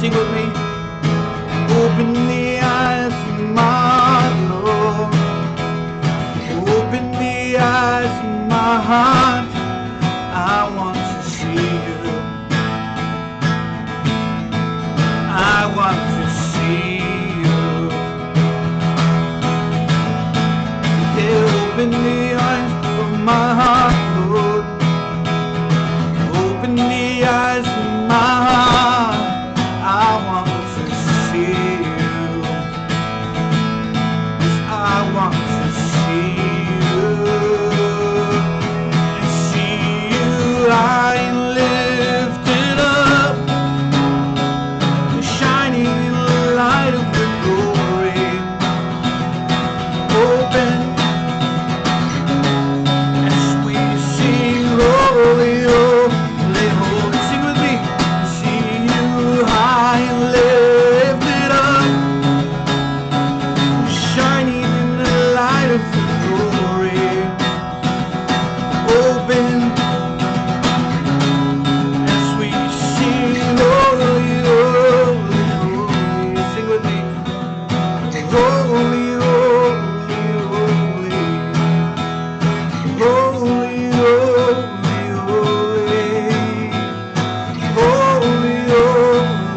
sing with me. Open the eyes of my Lord. Open the eyes of my heart. I want to see you. I want to see you. Yeah, open the eyes of my heart, Lord. Open the eyes of my heart. I want to see you. Yes, I want to see you. And see you high and lifted up, the shining light of your glory. Open as we sing, holy, holy, holy. Sing with me. See you high and lifted up, shining in the light of your glory. Open as we sing, holy, holy, holy. Sing with me. Holy, holy, holy. Holy, holy, holy. Holy, holy, holy.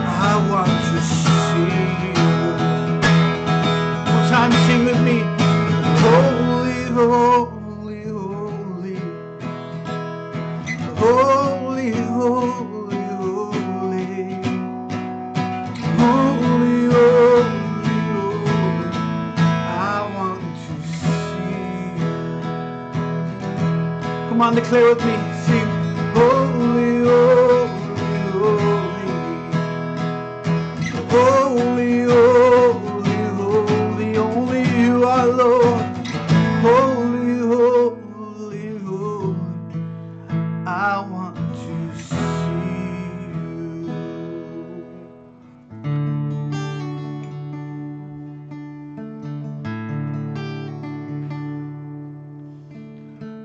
I want to see you. One more time, sing with me. Holy, holy, holy. Holy, holy, holy. Holy, holy, holy. I want to see you. Come on, declare with me. Sing. Holy, holy, holy. Holy, holy, holy. Only you are Lord. Holy, holy, holy. I want to see you.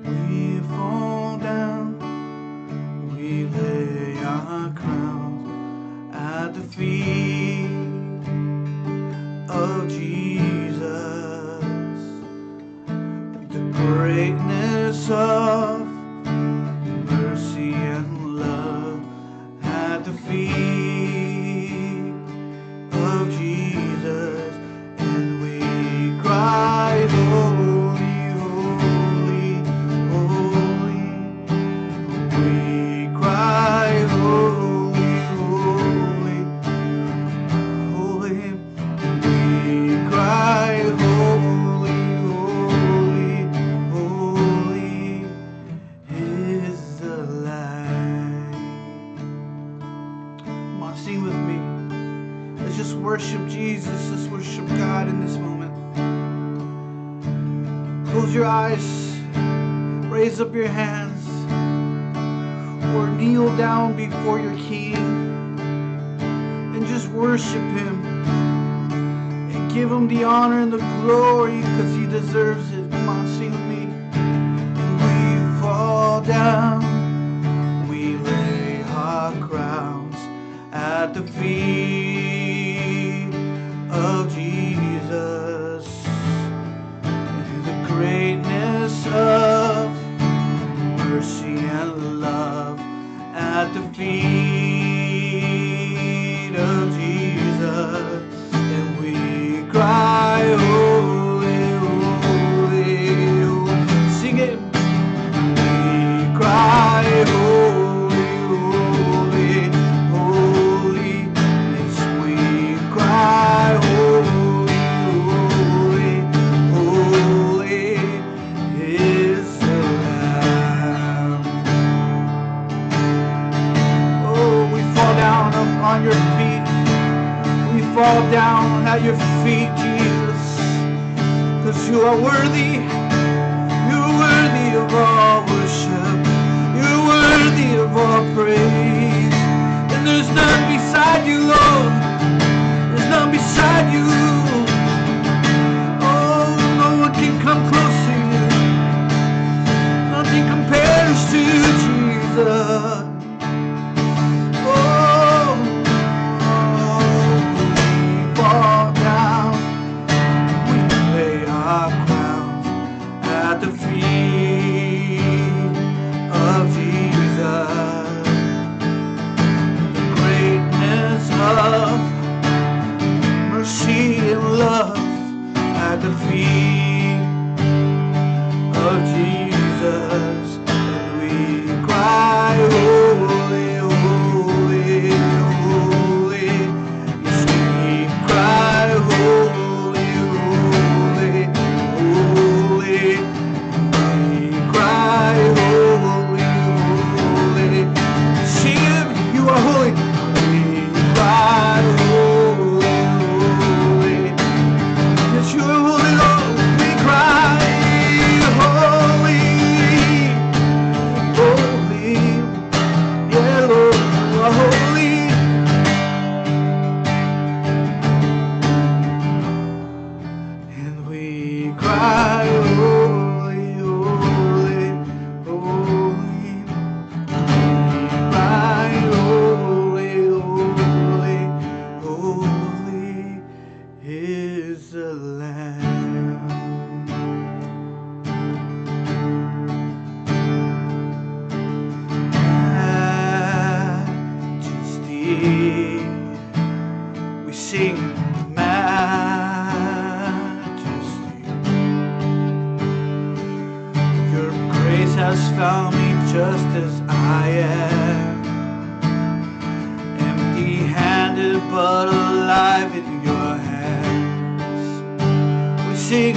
We fall down, we lay our crowns at the feet of Jesus. The greatness of mercy and love at the feet of Jesus, and we cry, holy, holy, holy. We cry, holy, holy, holy. We cry, holy, holy, holy is the Lamb. Come on, sing with me. Let's just worship Jesus. Let's worship God in this moment. Close your eyes. Raise up your hands. Or kneel down before your King. And just worship Him. And give Him the honor and the glory because He deserves it. Come on, sing with me. And we fall down. We lay our crowns at the feet of Jesus. The greatness of mercy and love at the feet of Jesus. And we cry, holy, holy, holy. Sing it. We cry, holy, holy, holy. Yes, we cry, holy, holy, holy is the Lamb. Oh, we fall down on your feet. We fall down at your feet, Jesus, because you are worthy. You're worthy of all worship. You're worthy of all praise. And there's none beside you, Lord. There's none beside you. Oh, no one can come close to you. Nothing compares to Jesus. Oh, majesty. We sing majesty. Your grace has found me just as I am, empty-handed but alive in your hands. We sing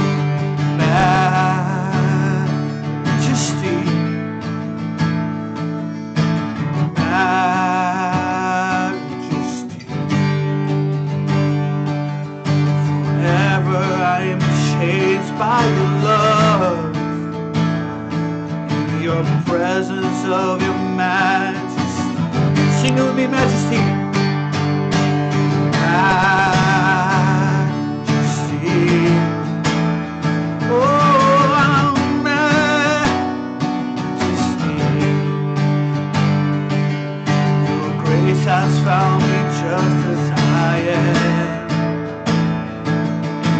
majesty, majesty. Forever I am changed by your love, in your presence of your majesty. Sing it with me, majesty. Majesty. Oh, majesty. Your grace has found me just as I am,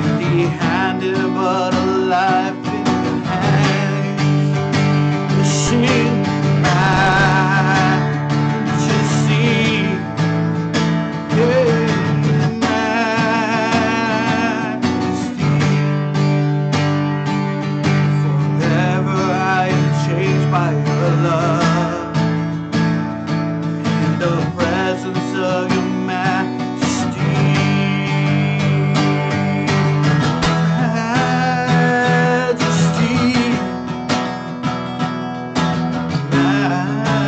empty-handed but alive in your hands. We sing majesty. Yeah. By your love, in the presence of your majesty. Majesty, majesty.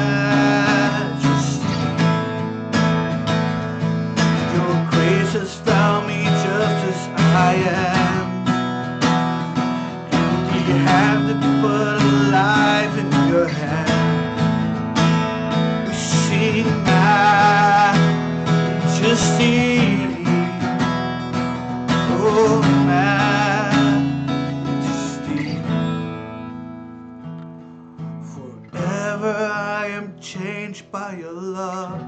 Your grace has found me just as I am, empty-handed but alive in your hand. We sing majesty. Oh, majesty. Forever I am changed by your love,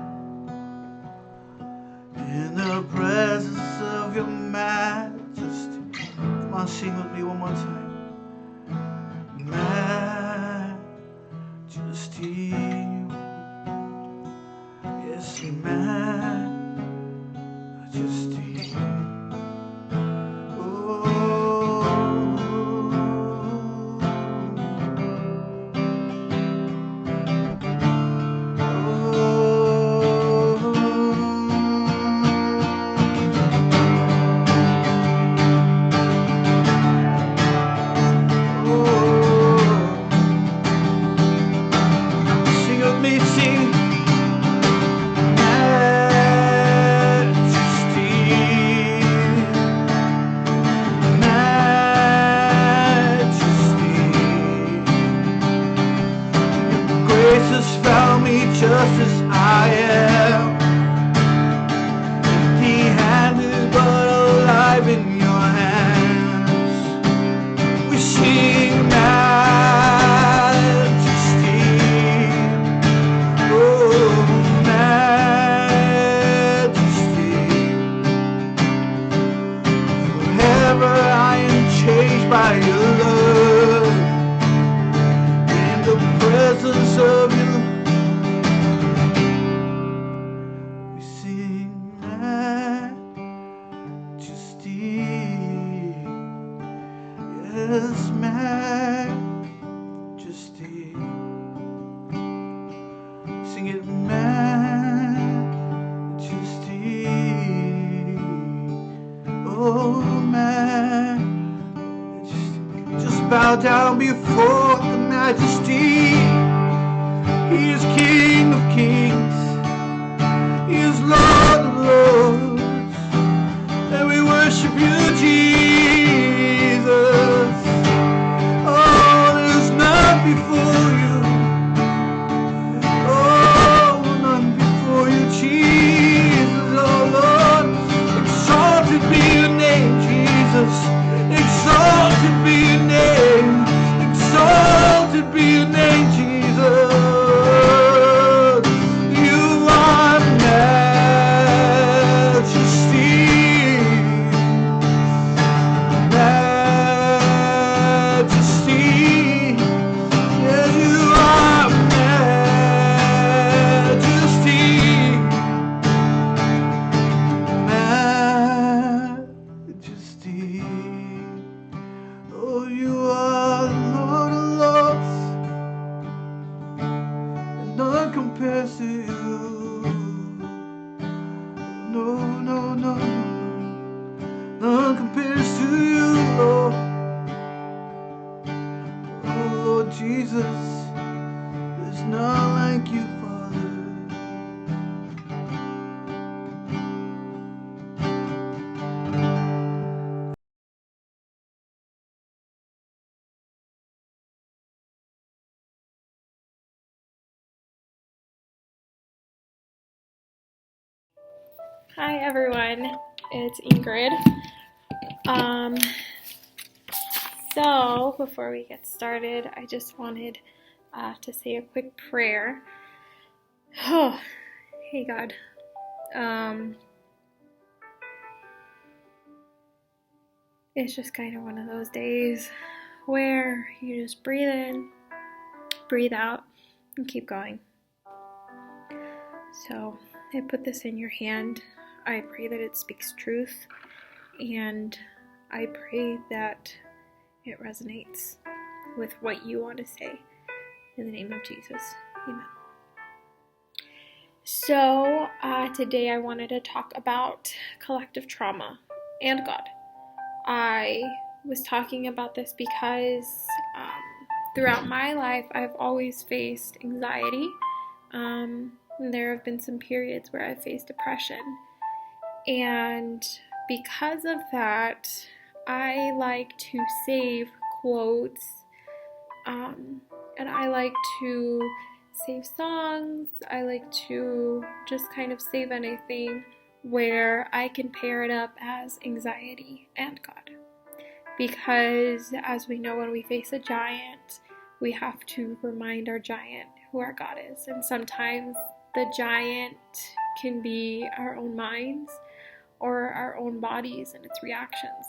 in the presence of your majesty. Come on, sing with me one more time. Majesty, yes, majesty. Just as I am, empty-handed but alive in your hands. We sing majesty. Oh, majesty. Forever I am changed by your love, in the presence of you. Yes, majesty. Sing it, majesty. Oh, majesty. Just bow down before the majesty. He is King of kings, He is Lord of lords, and we worship you, Jesus. Before you, oh, none before you, Jesus, oh Lord. Exalted be your name, Jesus. Exalted be your name. Exalted be your name, Jesus. one compares to you, Lord. Oh, Lord Jesus, there's none like you, Father. Hi everyone, it's Ingrid. So before we get started, I just wanted to say a quick prayer. Oh, hey God. It's just kind of one of those days where you just breathe in, breathe out, and keep going. So I put this in your hand. I pray that it speaks truth, and I pray that it resonates with what you want to say. In the name of Jesus, amen. So today I wanted to talk about collective trauma and God. I was talking about this because throughout my life I've always faced anxiety. There have been some periods where I've faced depression. And because of that, I like to save quotes, and I like to save songs. I like to just kind of save anything where I can pair it up as anxiety and God. Because as we know, when we face a giant, we have to remind our giant who our God is. And sometimes the giant can be our own minds or our own bodies and its reactions.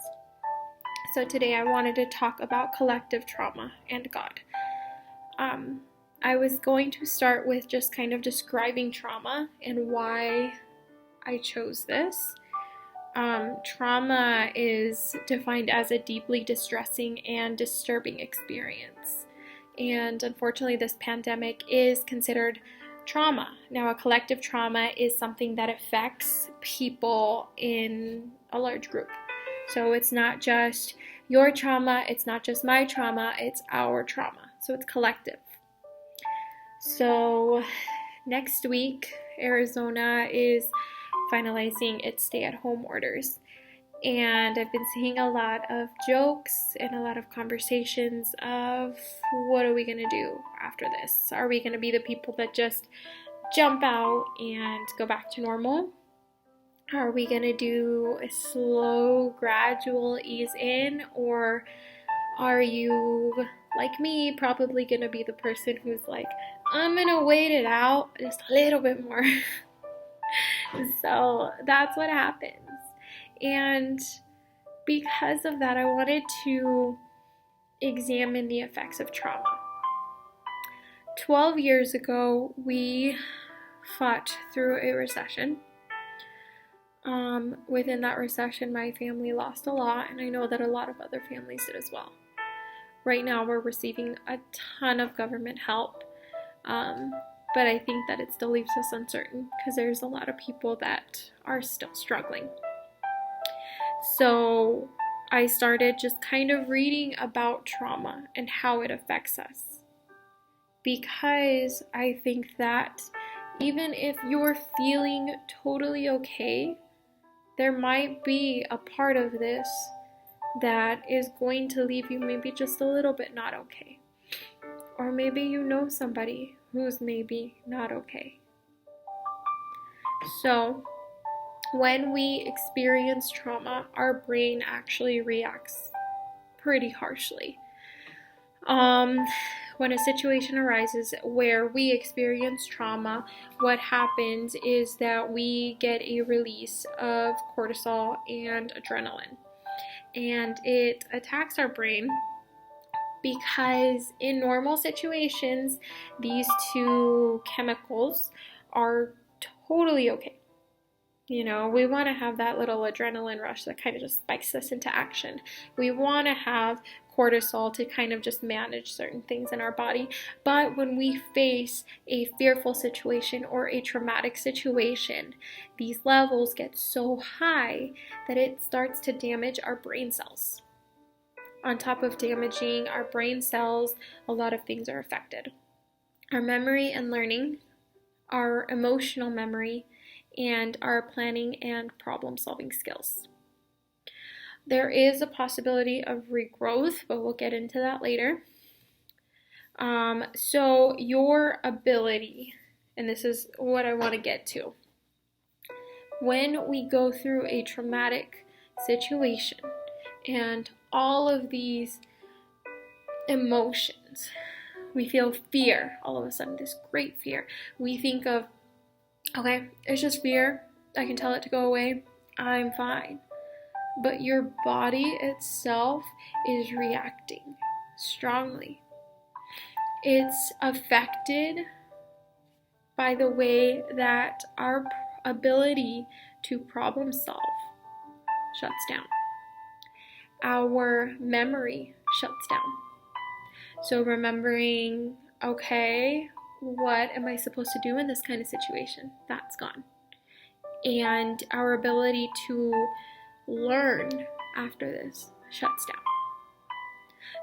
So today I wanted to talk about collective trauma and God. I was going to start with just kind of describing trauma and why I chose this. Trauma is defined as a deeply distressing and disturbing experience. And unfortunately, this pandemic is considered trauma. Now, a collective trauma is something that affects people in a large group. So it's not just your trauma, it's not just my trauma, it's our trauma. So it's collective. So next week, Arizona is finalizing its stay-at-home orders. And I've been seeing a lot of jokes and a lot of conversations of what are we going to do after this? Are we going to be the people that just jump out and go back to normal? Are we going to do a slow, gradual ease in? Or are you, like me, probably going to be the person who's like, I'm going to wait it out just a little bit more? So that's what happens. And because of that, I wanted to examine the effects of trauma. 12 years ago, we fought through a recession. Within that recession, my family lost a lot, and I know that a lot of other families did as well. Right now, we're receiving a ton of government help, but I think that it still leaves us uncertain because there's a lot of people that are still struggling. So I started just kind of reading about trauma and how it affects us. Because I think that even if you're feeling totally okay, there might be a part of this that is going to leave you maybe just a little bit not okay. Or maybe you know somebody who's maybe not okay. So when we experience trauma, our brain actually reacts pretty harshly. When a situation arises where we experience trauma, what happens is that we get a release of cortisol and adrenaline. And it attacks our brain because in normal situations, these two chemicals are totally okay. We want to have that little adrenaline rush that kind of just spikes us into action. We want to have cortisol to kind of just manage certain things in our body. But when we face a fearful situation or a traumatic situation, these levels get so high that it starts to damage our brain cells. On top of damaging our brain cells, a lot of things are affected. Our memory and learning, our emotional memory, and our planning and problem-solving skills. There is a possibility of regrowth, but we'll get into that later. So your ability, and this is what I want to get to. When we go through a traumatic situation and all of these emotions, we feel fear, all of a sudden, this great fear. We think of, okay, it's just fear. I can tell it to go away. I'm fine. But your body itself is reacting strongly. It's affected by the way that our ability to problem solve shuts down. Our memory shuts down. So remembering, okay, what am I supposed to do in this kind of situation? That's gone. And our ability to learn after this shuts down.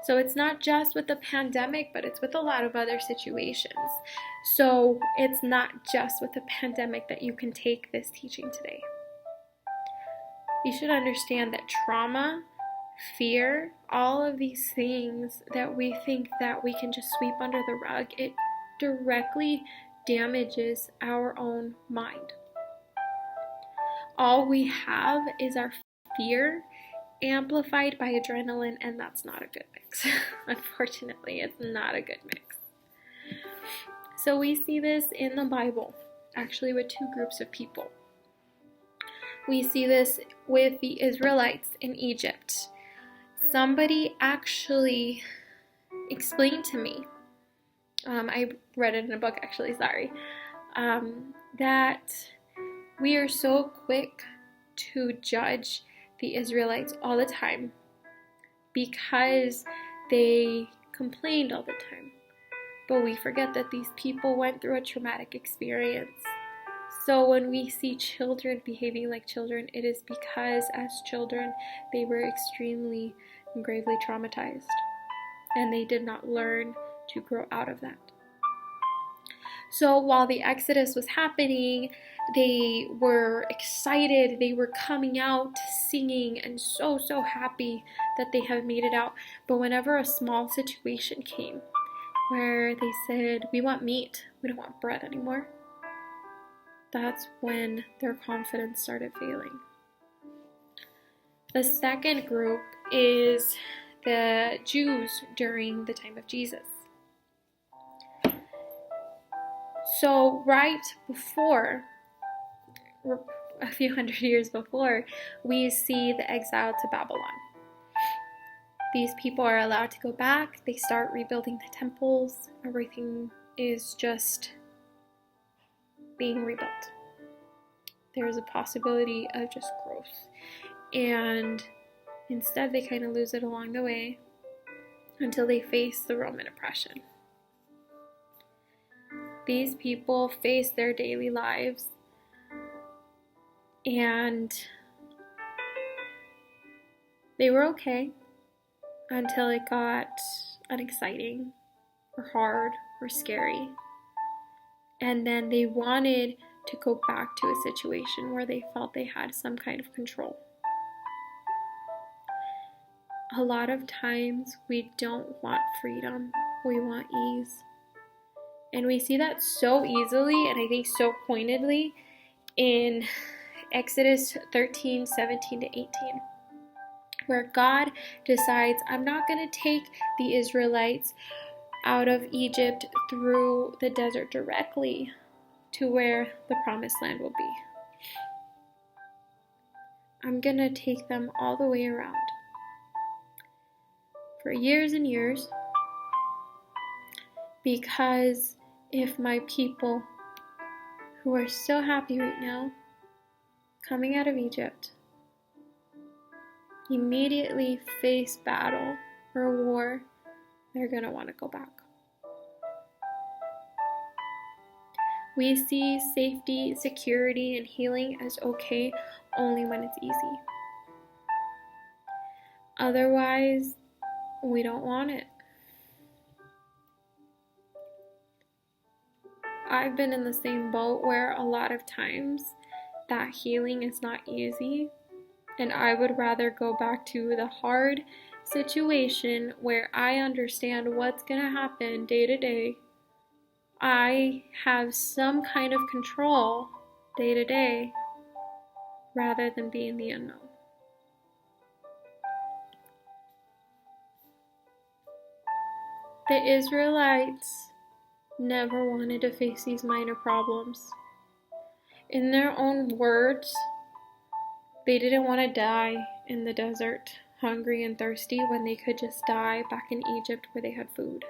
So it's not just with the pandemic, but it's with a lot of other situations. So it's not just with the pandemic that you can take this teaching today. You should understand that trauma, fear, all of these things that we think that we can just sweep under the rug, it directly damages our own mind. All we have is our fear amplified by adrenaline, and that's not a good mix. Unfortunately, it's not a good mix. So we see this in the Bible, actually with two groups of people. We see this with the Israelites in Egypt. Somebody actually explained to me, I read it in a book actually, that we are so quick to judge the Israelites all the time because they complained all the time. But we forget that these people went through a traumatic experience. So when we see children behaving like children, it is because as children they were extremely and gravely traumatized, and they did not learn to grow out of that. So while the Exodus was happening, they were excited, they were coming out singing and so happy that they have made it out. But whenever a small situation came where they said, we want meat, we don't want bread anymore, that's when their confidence started failing. The second group is the Jews during the time of Jesus. So right before, a few hundred years before, we see the exile to Babylon. These people are allowed to go back. They start rebuilding the temples. Everything is just being rebuilt. There's a possibility of just growth. And instead, they kind of lose it along the way until they face the Roman oppression. These people face their daily lives, and they were okay until it got unexciting or hard or scary. And then they wanted to go back to a situation where they felt they had some kind of control. A lot of times we don't want freedom, we want ease. And we see that so easily, and I think so pointedly, in Exodus 13, 17 to 18, where God decides, I'm not going to take the Israelites out of Egypt through the desert directly to where the promised land will be. I'm going to take them all the way around. For years and years, because if my people who are so happy right now coming out of Egypt, immediately face battle or war, they're going to want to go back. We see safety, security, and healing as okay only when it's easy. Otherwise, we don't want it. I've been in the same boat where a lot of times that healing is not easy, and I would rather go back to the hard situation where I understand what's going to happen day to day. I have some kind of control day to day rather than be in the unknown. The Israelites never wanted to face these minor problems. In their own words, they didn't want to die in the desert, hungry and thirsty, when they could just die back in Egypt where they had food.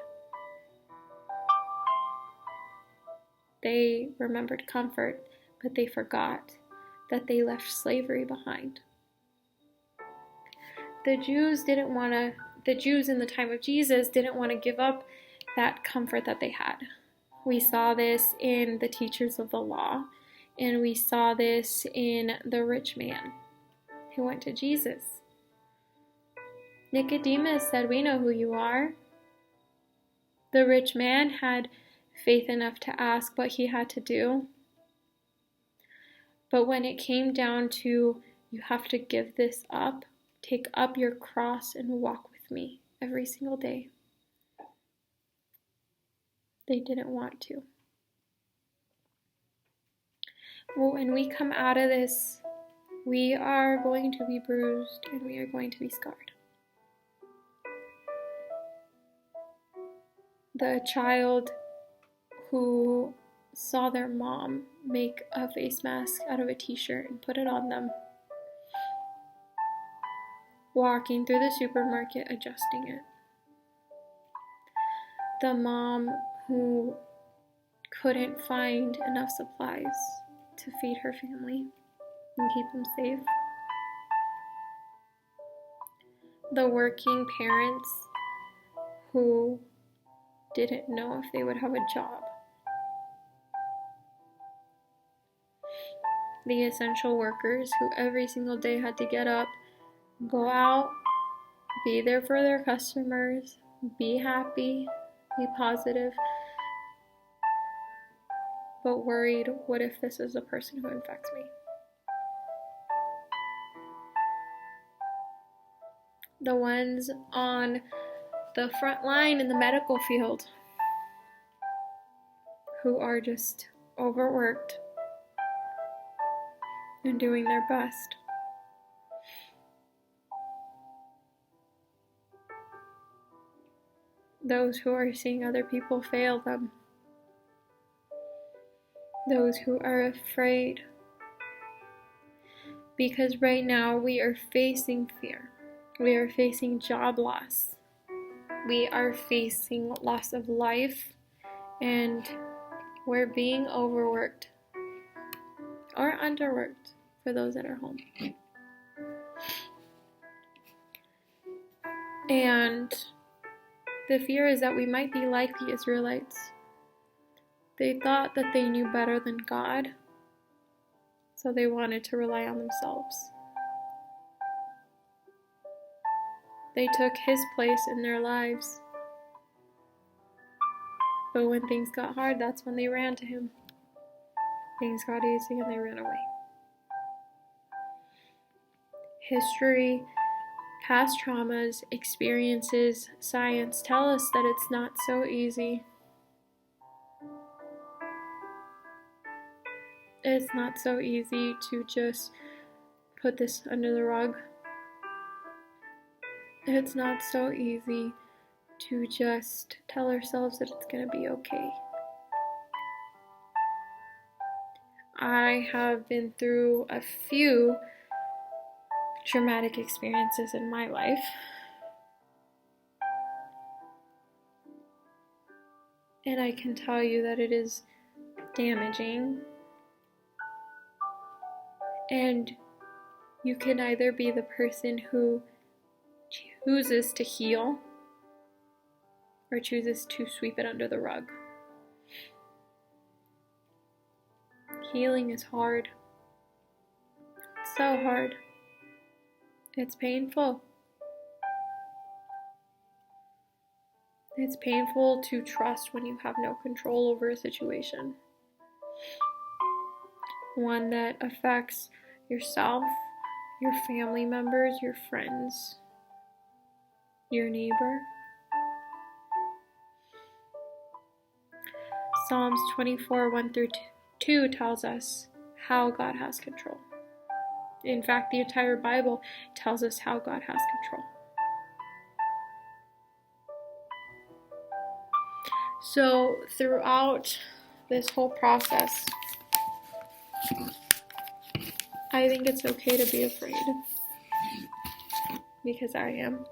They remembered comfort, but they forgot that they left slavery behind. The Jews in the time of Jesus didn't want to give up that comfort that they had. We saw this in the teachers of the law, and we saw this in the rich man who went to Jesus. Nicodemus said, "We know who you are." The rich man had faith enough to ask what he had to do. But when it came down to, you have to give this up, take up your cross and walk with me every single day, they didn't want to. Well, when we come out of this, we are going to be bruised and we are going to be scarred. The child who saw their mom make a face mask out of a t-shirt and put it on them, walking through the supermarket adjusting it. The mom who couldn't find enough supplies to feed her family and keep them safe. The working parents who didn't know if they would have a job. The essential workers who every single day had to get up, go out, be there for their customers, be happy, be positive, but worried, what if this is the person who infects me? The ones on the front line in the medical field who are just overworked and doing their best. Those who are seeing other people fail them. Those who are afraid. Because right now we are facing fear. We are facing job loss. We are facing loss of life, and we're being overworked or underworked for those that are home. And the fear is that we might be like the Israelites. They thought that they knew better than God, so they wanted to rely on themselves. They took His place in their lives. But when things got hard, that's when they ran to Him. Things got easy and they ran away. History, past traumas, experiences, science tell us that it's not so easy. It's not so easy to just put this under the rug. It's not so easy to just tell ourselves that it's going to be okay. I have been through a few traumatic experiences in my life. And I can tell you that it is damaging. And you can either be the person who chooses to heal or chooses to sweep it under the rug. Healing is hard. It's so hard. It's painful. It's painful to trust when you have no control over a situation. One that affects yourself, your family members, your friends, your neighbor. Psalms 24, 1-2 tells us how God has control. In fact, the entire Bible tells us how God has control. So throughout this whole process, I think it's okay to be afraid. Because I am.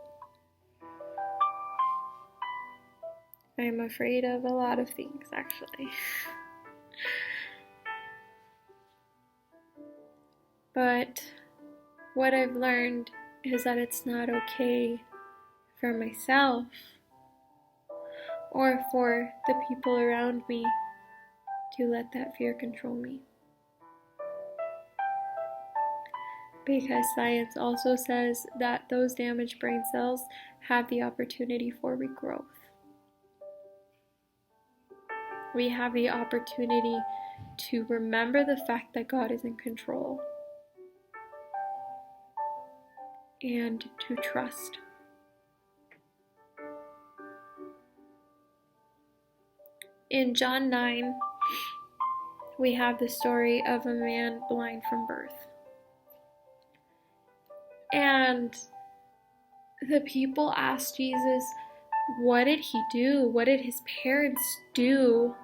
I am afraid of a lot of things, actually. But what I've learned is that it's not okay for myself or for the people around me to let that fear control me. Because science also says that those damaged brain cells have the opportunity for regrowth. We have the opportunity to remember the fact that God is in control and to trust. In John 9, we have the story of a man blind from birth. And the people asked Jesus, what did he do? What did his parents do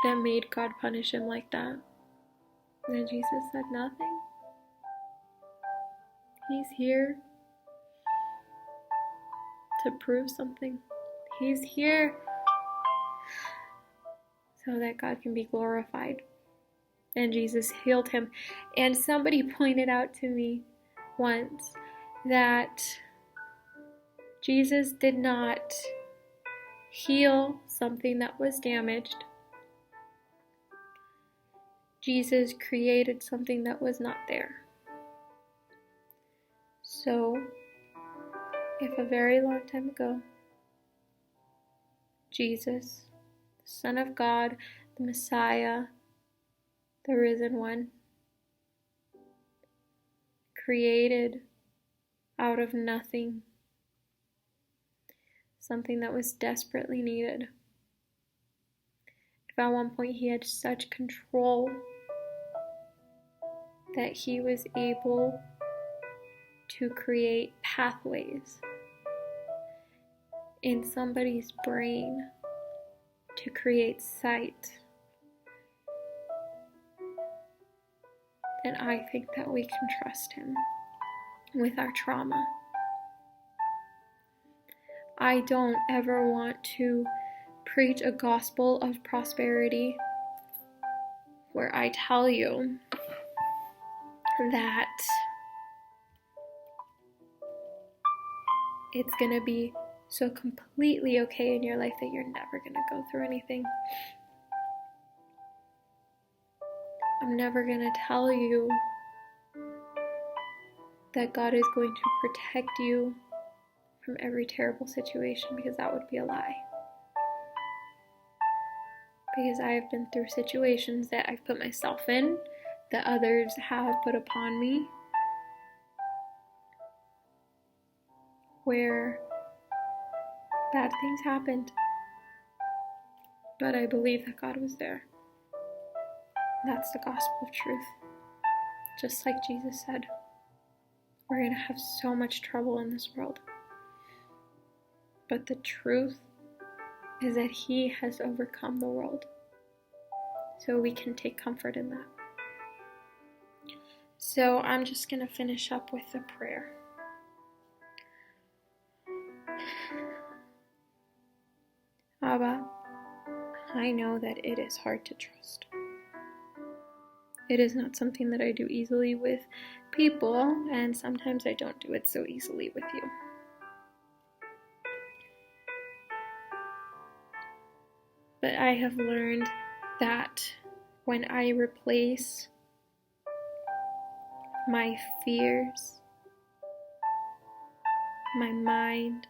that made God punish him like that? And Jesus said, nothing. He's here to prove something. He's here so that God can be glorified. And Jesus healed him. And somebody pointed out to me once that Jesus did not heal something that was damaged. Jesus created something that was not there. So, if a very long time ago, Jesus, the Son of God, the Messiah, the risen one, created out of nothing something that was desperately needed. If at one point he had such control that he was able to create pathways in somebody's brain to create sight, then I think that we can trust him with our trauma. I don't ever want to preach a gospel of prosperity where I tell you that it's going to be so completely okay in your life that you're never going to go through anything. I'm never going to tell you that God is going to protect you from every terrible situation, because that would be a lie. Because I have been through situations that I've put myself in, that others have put upon me, where bad things happened. But I believe that God was there. That's the gospel of truth. Just like Jesus said, we're going to have so much trouble in this world. But the truth is that he has overcome the world. So we can take comfort in that. So I'm just going to finish up with a prayer. Abba, I know that it is hard to trust. It is not something that I do easily with people, and sometimes I don't do it so easily with you. But I have learned that when I replace my fears, my mind,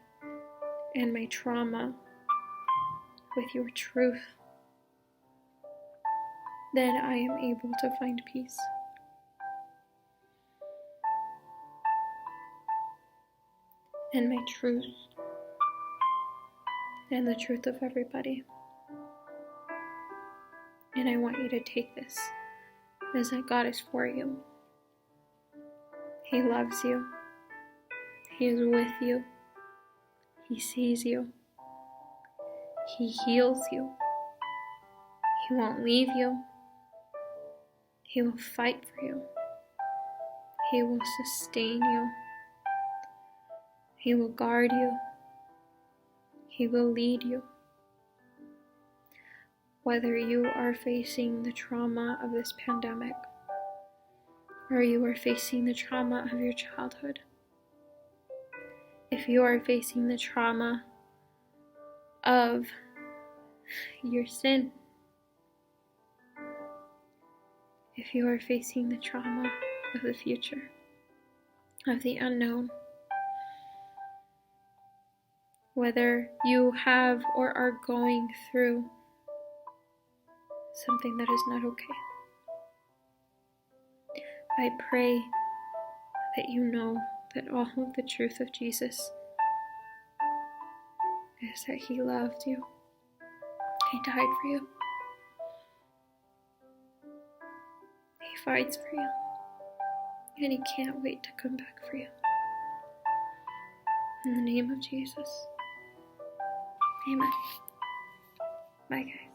and my trauma with your truth, then I am able to find peace. And my truth, and the truth of everybody. And I want you to take this as that God is for you. He loves you. He is with you. He sees you. He heals you. He won't leave you. He will fight for you. He will sustain you. He will guard you. He will lead you. Whether you are facing the trauma of this pandemic, or you are facing the trauma of your childhood, if you are facing the trauma of your sin, if you are facing the trauma of the future, of the unknown, whether you have or are going through something that is not okay, I pray that you know that all of the truth of Jesus is that He loved you. He died for you. He fights for you. And He can't wait to come back for you. In the name of Jesus. Amen. Bye, guys.